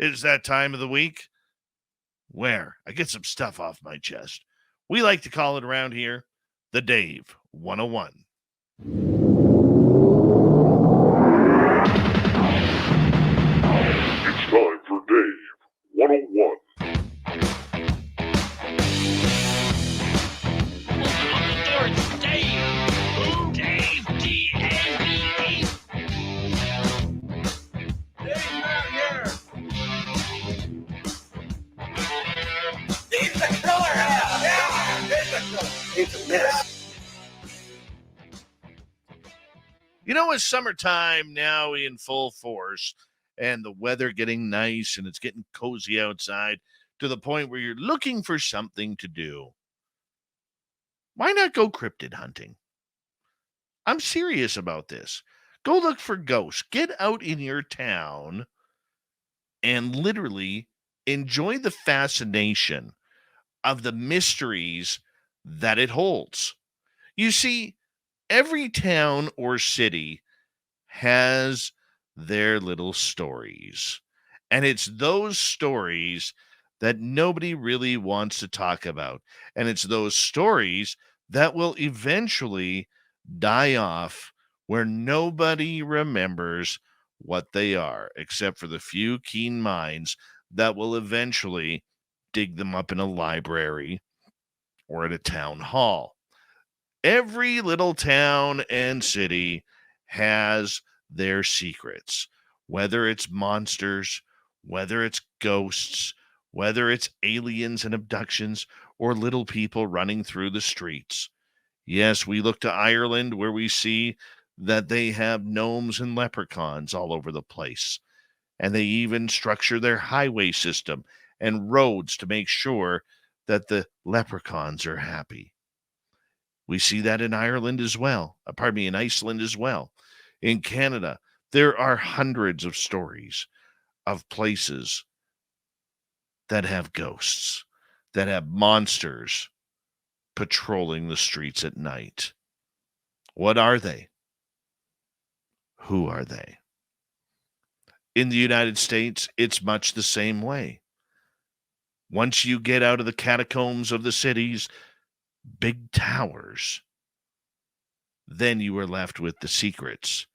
It's that time of the week where I get some stuff off my chest. We like to call it around here the Dave 101. It's time for Dave 101. Open the door, it's Dave! Dave, D-A-V-E! Dave's not here! He's the killer! Yeah! He's the killer! He's a mess. You know, it's summertime now in full force, and the weather getting nice, and it's getting cozy outside to the point where you're looking for something to do. Why not go cryptid hunting? I'm serious about this. Go look for ghosts. Get out in your town and literally enjoy the fascination of the mysteries that it holds. You see, every town or city has their little stories. And it's those stories that nobody really wants to talk about. And it's those stories that will eventually die off where nobody remembers what they are, except for the few keen minds that will eventually dig them up in a library or at a town hall. Every little town and city has their secrets, whether it's monsters, whether it's ghosts, whether it's aliens and abductions, or little people running through the streets. Yes, we look to Ireland where we see that they have gnomes and leprechauns all over the place. And they even structure their highway system and roads to make sure that the leprechauns are happy. We see that in Ireland as well. In Iceland as well. In Canada, there are hundreds of stories of places that have ghosts, that have monsters patrolling the streets at night. What are they? Who are they? In the United States, it's much the same way. Once you get out of the catacombs of the cities, big towers, then you are left with the secrets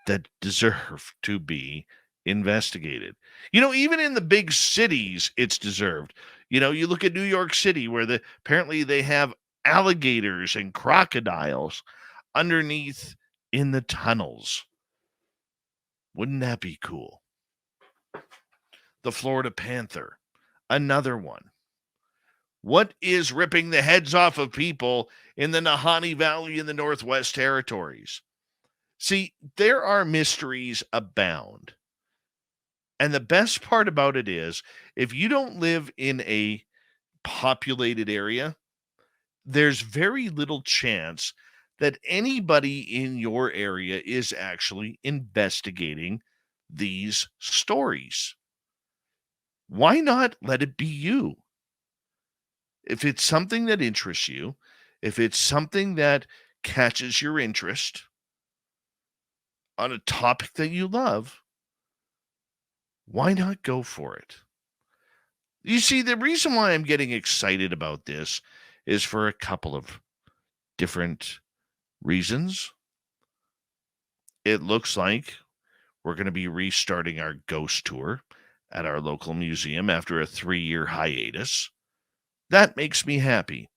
that deserve to be investigated. You know, even in the big cities, it's deserved. You know, you look at New York City where apparently they have alligators and crocodiles underneath in the tunnels. Wouldn't that be cool? The Florida panther, another one. What is ripping the heads off of people in the Nahanni Valley in the Northwest Territories? See, there are mysteries abound. And the best part about it is, if you don't live in a populated area, there's very little chance that anybody in your area is actually investigating these stories. Why not let it be you? If it's something that interests you, if it's something that catches your interest on a topic that you love, why not go for it? You see, the reason why I'm getting excited about this is for a couple of different reasons. It looks like we're going to be restarting our ghost tour at our local museum after a 3-year hiatus. That makes me happy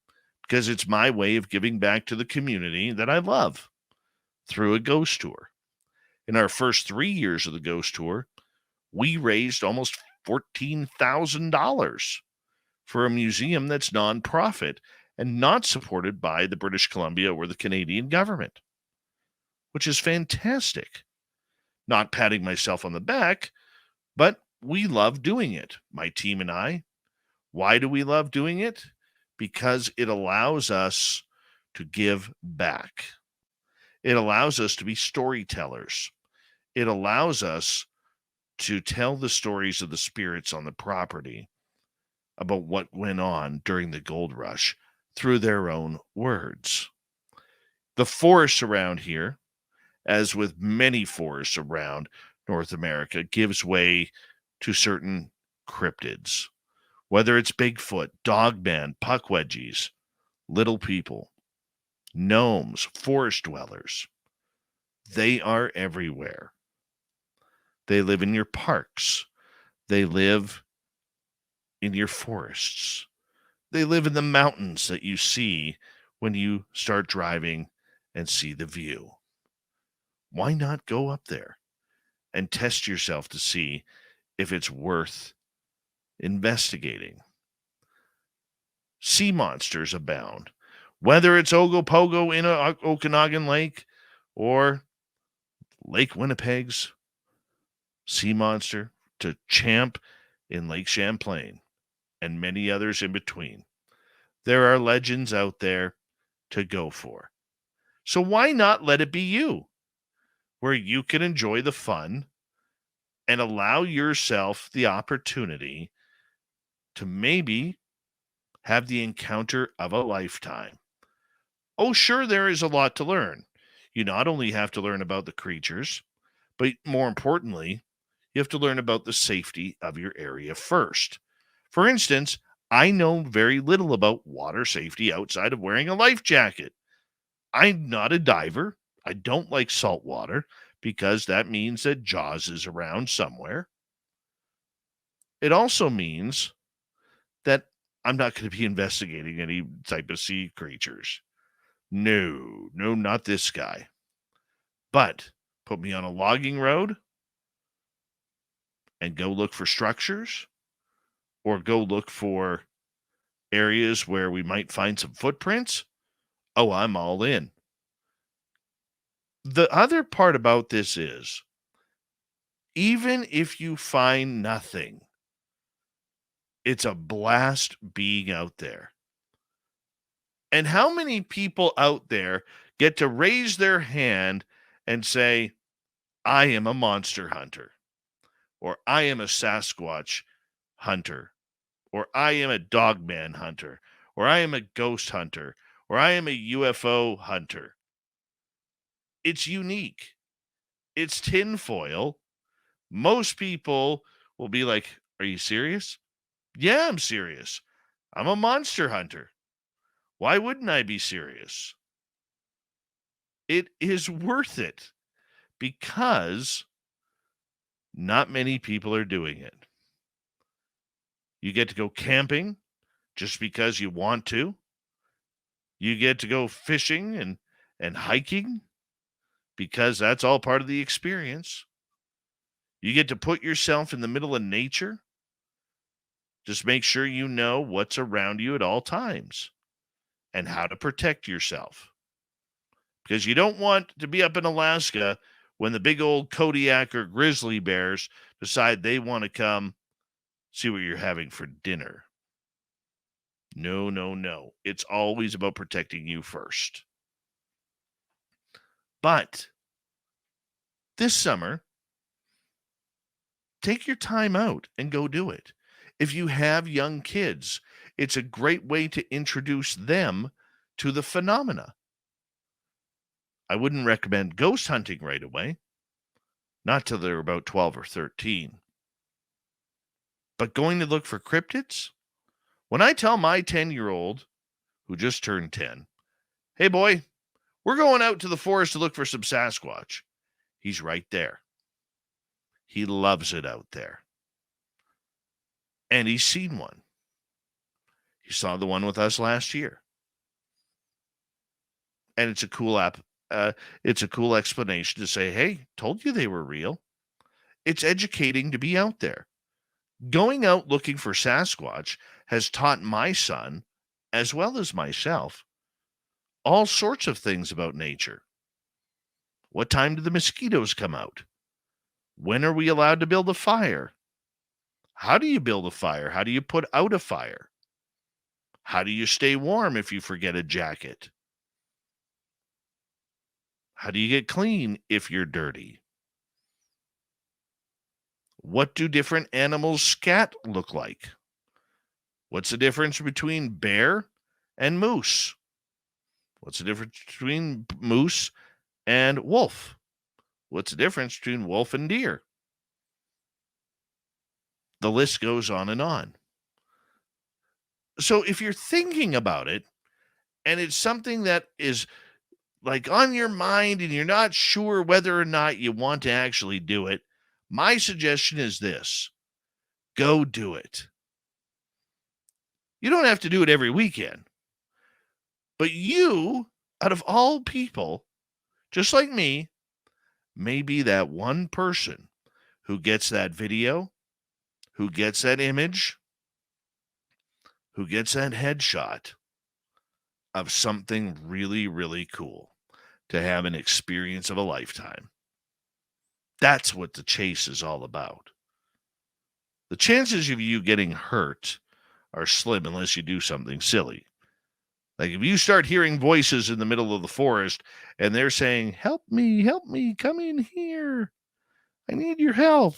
because it's my way of giving back to the community that I love through a ghost tour. In our first 3 years of the ghost tour, we raised almost $14,000 for a museum that's nonprofit and not supported by the British Columbia or the Canadian government, which is fantastic. Not patting myself on the back, but we love doing it, my team and I. Why do we love doing it? Because it allows us to give back. It allows us to be storytellers. It allows us to tell the stories of the spirits on the property about what went on during the gold rush through their own words. The forests around here, as with many forests around North America, gives way to certain cryptids, whether it's Bigfoot, Dogman, Puckwedgies, little people, gnomes, forest dwellers. They are everywhere. They live in your parks. They live in your forests. They live in the mountains that you see when you start driving and see the view. Why not go up there and test yourself to see if it's worth investigating? Sea monsters abound, whether it's Ogopogo in Okanagan Lake or Lake Winnipeg's sea monster to Champ in Lake Champlain and many others in between. There are legends out there to go for. So why not let it be you, where you can enjoy the fun and allow yourself the opportunity to maybe have the encounter of a lifetime? Oh, sure, there is a lot to learn. You not only have to learn about the creatures, but more importantly, you have to learn about the safety of your area first. For instance, I know very little about water safety outside of wearing a life jacket. I'm not a diver. I don't like salt water because that means that Jaws is around somewhere. It also means that I'm not going to be investigating any type of sea creatures. No, not this guy. But put me on a logging road and go look for structures or go look for areas where we might find some footprints. Oh, I'm all in. The other part about this is, even if you find nothing, it's a blast being out there. And how many people out there get to raise their hand and say, I am a monster hunter, or I am a Sasquatch hunter, or I am a dogman hunter, or I am a ghost hunter, or I am a UFO hunter? It's unique. It's tinfoil. Most people will be like, are you serious? Yeah, I'm serious. I'm a monster hunter. Why wouldn't I be serious? It is worth it because not many people are doing it. You get to go camping just because you want to. You get to go fishing and hiking because that's all part of the experience. You get to put yourself in the middle of nature. Just make sure you know what's around you at all times and how to protect yourself. Because you don't want to be up in Alaska when the big old Kodiak or grizzly bears decide they want to come see what you're having for dinner. No. It's always about protecting you first. But this summer, take your time out and go do it. If you have young kids, it's a great way to introduce them to the phenomena. I wouldn't recommend ghost hunting right away, not till they're about 12 or 13. But going to look for cryptids? When I tell my 10-year-old, who just turned 10, hey boy, we're going out to the forest to look for some Sasquatch, he's right there. He loves it out there. And he's seen one. He saw the one with us last year. And it's a cool it's a cool explanation to say, hey, told you they were real. It's educating to be out there. Going out looking for Sasquatch has taught my son, as well as myself, all sorts of things about nature. What time do the mosquitoes come out? When are we allowed to build a fire? How do you build a fire? How do you put out a fire? How do you stay warm if you forget a jacket? How do you get clean if you're dirty? What do different animals' scat look like? What's the difference between bear and moose? What's the difference between moose and wolf? What's the difference between wolf and deer? The list goes on and on. So if you're thinking about it and it's something that is like on your mind and you're not sure whether or not you want to actually do it, my suggestion is this: go do it. You don't have to do it every weekend, but you, out of all people, just like me, may be that one person who gets that video, who gets that image, who gets that headshot of something really, really cool to have an experience of a lifetime. That's what the chase is all about. The chances of you getting hurt are slim unless you do something silly. Like if you start hearing voices in the middle of the forest and they're saying, help me, come in here. I need your help.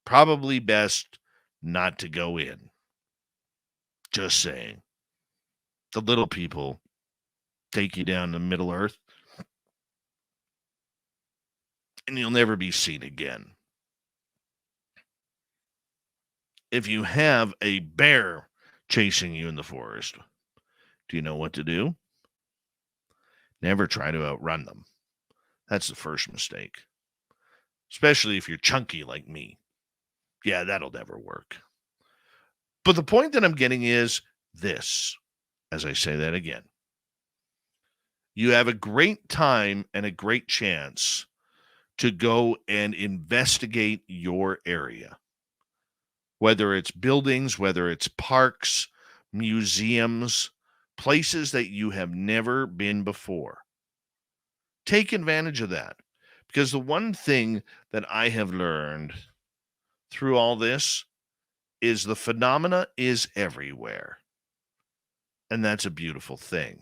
Probably best not to go in. Just saying. The little people take you down to Middle Earth and you'll never be seen again. If you have a bear chasing you in the forest, do you know what to do? Never try to outrun them. That's the first mistake. Especially if you're chunky like me. Yeah, that'll never work. But the point that I'm getting is this, as I say that again. You have a great time and a great chance to go and investigate your area. Whether it's buildings, whether it's parks, museums, places that you have never been before. Take advantage of that. Because the one thing that I have learned through all this is the phenomena is everywhere. And that's a beautiful thing.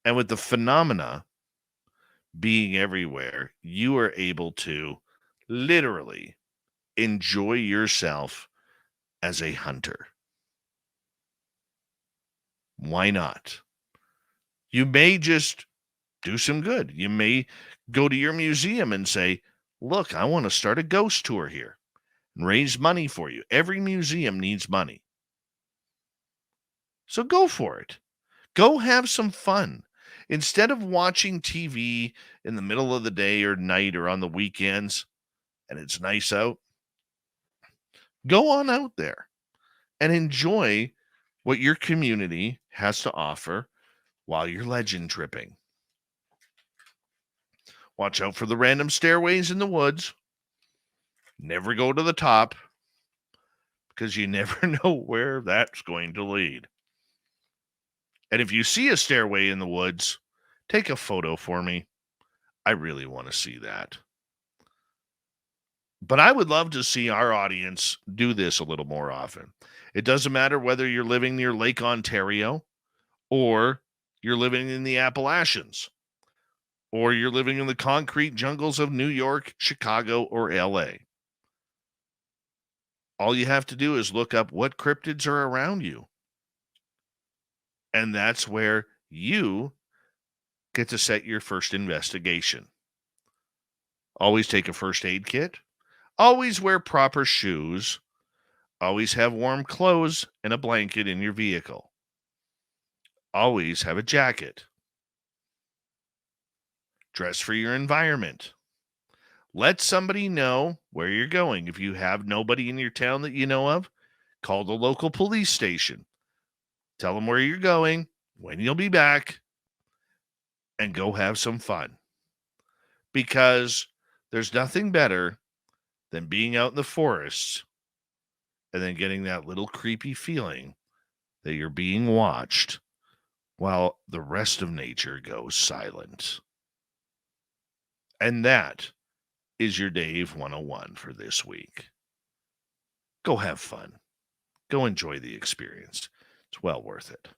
And with the phenomena being everywhere, you are able to literally enjoy yourself as a hunter. Why not? You may just do some good. You may go to your museum and say, look, I want to start a ghost tour here and raise money for you. Every museum needs money. So go for it. Go have some fun. Instead of watching TV in the middle of the day or night or on the weekends, and it's nice out, go on out there and enjoy what your community has to offer while you're legend tripping. Watch out for the random stairways in the woods. Never go to the top because you never know where that's going to lead. And if you see a stairway in the woods, take a photo for me. I really want to see that. But I would love to see our audience do this a little more often. It doesn't matter whether you're living near Lake Ontario or you're living in the Appalachians or you're living in the concrete jungles of New York, Chicago, or LA. All you have to do is look up what cryptids are around you. And that's where you get to set your first investigation. Always take a first aid kit. Always wear proper shoes. Always have warm clothes and a blanket in your vehicle. Always have a jacket. Dress for your environment. Let somebody know where you're going. If you have nobody in your town that you know of, call the local police station. Tell them where you're going, when you'll be back, and go have some fun. Because there's nothing better than being out in the forests and then getting that little creepy feeling that you're being watched while the rest of nature goes silent. And that is your Dave 101 for this week. Go have fun. Go enjoy the experience. It's well worth it.